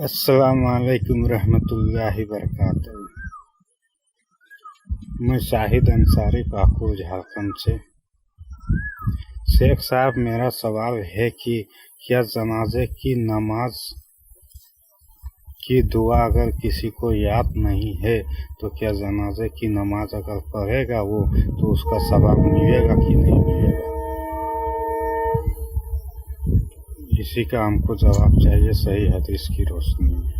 अस्सलाम वालेकुम रहमतुल्लाहि वबरकातुहू। मैं शाहिद अंसारी पाकुर झारखंड से। शेख साहब, मेरा सवाल है कि क्या जनाजे की नमाज की दुआ अगर किसी को याद नहीं है तो क्या जनाजे की नमाज अगर पढ़ेगा वो तो उसका सवाब मिलेगा कि नहीं मिलेगा? इसी का हमको जवाब चाहिए सही हदीस की रोशनी में।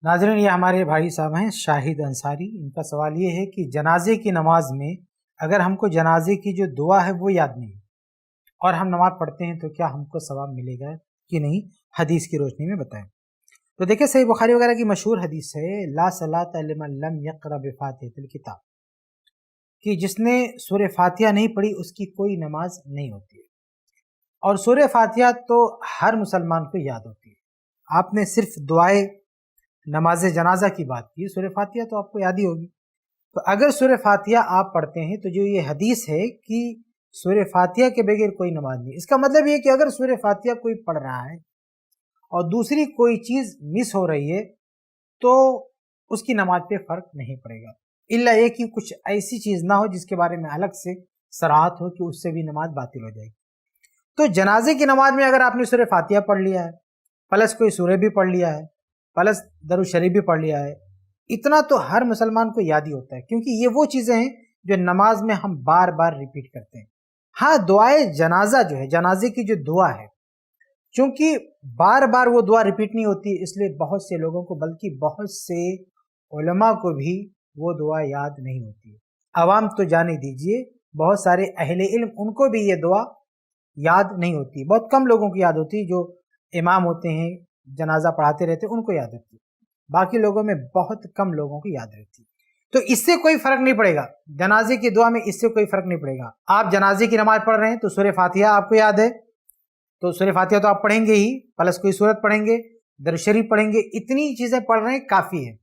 नाज़रीन, ये हमारे भाई साहब हैं शाहिद अंसारी। इनका सवाल ये है कि जनाजे की नमाज में अगर हमको जनाजे की जो दुआ है वो याद नहीं और हम नमाज पढ़ते हैं तो क्या हमको सवाब मिलेगा कि नहीं, हदीस की रोशनी में बताएं। तो देखिए, सही बुखारी वगैरह की मशहूर हदीस है, ला सलात लिमन लम यक़रा बिफ़ातिहतिल किताब, कि जिसने सूरह फातिहा नहीं पढ़ी उसकी कोई नमाज नहीं होती है। और सूरह फातिहा तो हर मुसलमान को याद होती है। आपने सिर्फ दुआए नमाज जनाजा की बात की, सूरह फातिहा तो आपको याद ही होगी। तो अगर सूरह फातिहा आप पढ़ते हैं तो जो ये हदीस है कि सूरह फातिहा के बगैर कोई नमाज नहीं, इसका मतलब ये कि अगर सूरह फातिहा कोई पढ़ रहा है और दूसरी कोई चीज़ मिस हो रही है तो उसकी नमाज पे फ़र्क नहीं पड़ेगा, इल्ला ये कि कुछ ऐसी चीज़ ना हो जिसके बारे में अलग से सराहत हो कि उससे भी नमाज बातिल हो जाएगी। तो जनाजे की नमाज में अगर आपने सूरह फातिहा पढ़ लिया है, प्लस कोई सूरह भी पढ़ लिया है, प्लस दरूद शरीफ भी पढ़ लिया है, इतना तो हर मुसलमान को याद ही होता है, क्योंकि ये वो चीज़ें हैं जो नमाज में हम बार बार रिपीट करते हैं। हाँ, दुआए जनाजा जो है, जनाजे की जो दुआ है, चूंकि बार बार वो दुआ रिपीट नहीं होती, इसलिए बहुत से लोगों को, बल्कि बहुत से उलमा को भी वो दुआ याद नहीं होती। अवाम तो जाने दीजिए, बहुत सारे अहले इल्म उनको भी ये दुआ याद नहीं होती। बहुत कम लोगों को याद होती, जो इमाम होते हैं, जनाजा पढ़ाते रहते हैं, उनको याद होती। बाकी लोगों में बहुत कम लोगों को याद रहती। तो इससे कोई फर्क नहीं पड़ेगा, जनाजे की दुआ में इससे कोई फर्क नहीं पड़ेगा। आप जनाजे की नमाज पढ़ रहे हैं तो सूरह फातिहा आपको याद है तो सूरह फातिहा तो आप पढ़ेंगे ही, प्लस कोई सूरत पढ़ेंगे, दरूद शरीफ पढ़ेंगे, इतनी चीजें पढ़ रहे हैं, काफी है।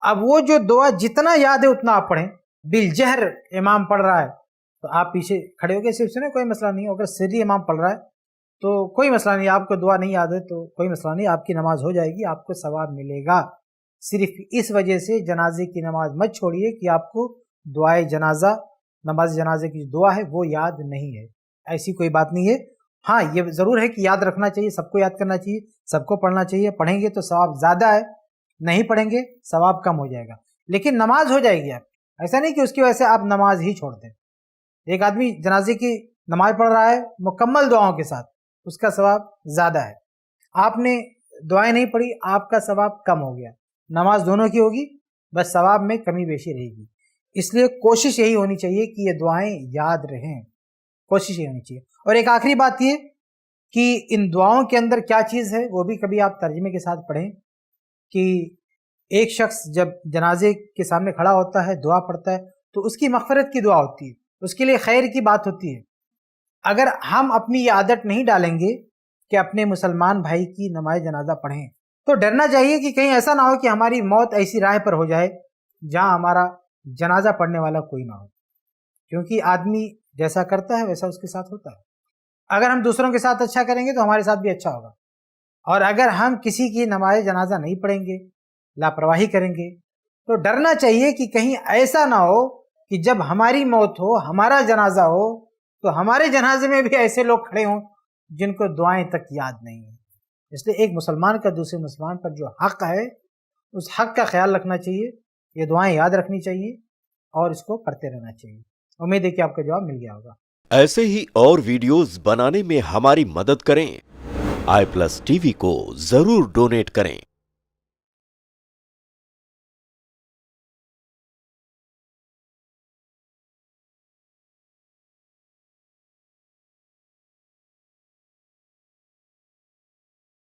अब वो जो दुआ जितना याद है उतना आप पढ़ें। बिलजहर इमाम पढ़ रहा है तो आप पीछे खड़े होकर सिर्फ सुने, कोई मसला नहीं। अगर सिर्री इमाम पढ़ रहा है तो कोई मसला नहीं, आपको दुआ नहीं याद है तो कोई मसला नहीं, आपकी नमाज हो जाएगी, आपको सवाब मिलेगा। सिर्फ इस वजह से जनाजे की नमाज मत छोड़िए कि आपको दुआए जनाजा, नमाज जनाजे की दुआ है वो याद नहीं है, ऐसी कोई बात नहीं है। हाँ, ये ज़रूर है कि याद रखना चाहिए, सबको याद करना चाहिए, सबको पढ़ना चाहिए। पढ़ेंगे तो सवाब ज़्यादा है, नहीं पढ़ेंगे सवाब कम हो जाएगा, लेकिन नमाज हो जाएगी। आप ऐसा नहीं कि उसकी वजह से आप नमाज ही छोड़ दें। एक आदमी जनाजे की नमाज पढ़ रहा है मुकम्मल दुआओं के साथ, उसका सवाब ज़्यादा है। आपने दुआएं नहीं पढ़ी, आपका सवाब कम हो गया। नमाज दोनों की होगी, बस सवाब में कमी बेशी रहेगी। इसलिए कोशिश यही होनी चाहिए कि ये दुआएं याद रहें, कोशिश यही होनी चाहिए। और एक आखिरी बात ये कि इन दुआओं के अंदर क्या चीज़ है वो भी कभी आप तर्जुमे के साथ पढ़ें, कि एक शख्स जब जनाजे के सामने खड़ा होता है, दुआ पढ़ता है, तो उसकी मग़फ़िरत की दुआ होती है, उसके लिए खैर की बात होती है। अगर हम अपनी ये आदत नहीं डालेंगे कि अपने मुसलमान भाई की नमाज जनाजा पढ़ें, तो डरना चाहिए कि कहीं ऐसा ना हो कि हमारी मौत ऐसी राह पर हो जाए जहां हमारा जनाजा पढ़ने वाला कोई ना हो, क्योंकि आदमी जैसा करता है वैसा उसके साथ होता है। अगर हम दूसरों के साथ अच्छा करेंगे तो हमारे साथ भी अच्छा होगा, और अगर हम किसी की नमाज जनाजा नहीं पढ़ेंगे, लापरवाही करेंगे, तो डरना चाहिए कि कहीं ऐसा ना हो कि जब हमारी मौत हो, हमारा जनाजा हो, तो हमारे जनाजे में भी ऐसे लोग खड़े हों जिनको दुआएं तक याद नहीं है। इसलिए एक मुसलमान का दूसरे मुसलमान पर जो हक है, उस हक का ख्याल रखना चाहिए, ये दुआएं याद रखनी चाहिए और इसको पढ़ते रहना चाहिए। उम्मीद है कि आपका जवाब मिल गया होगा। ऐसे ही और वीडियोस बनाने में हमारी मदद करें। i+ TV को जरूर डोनेट करें।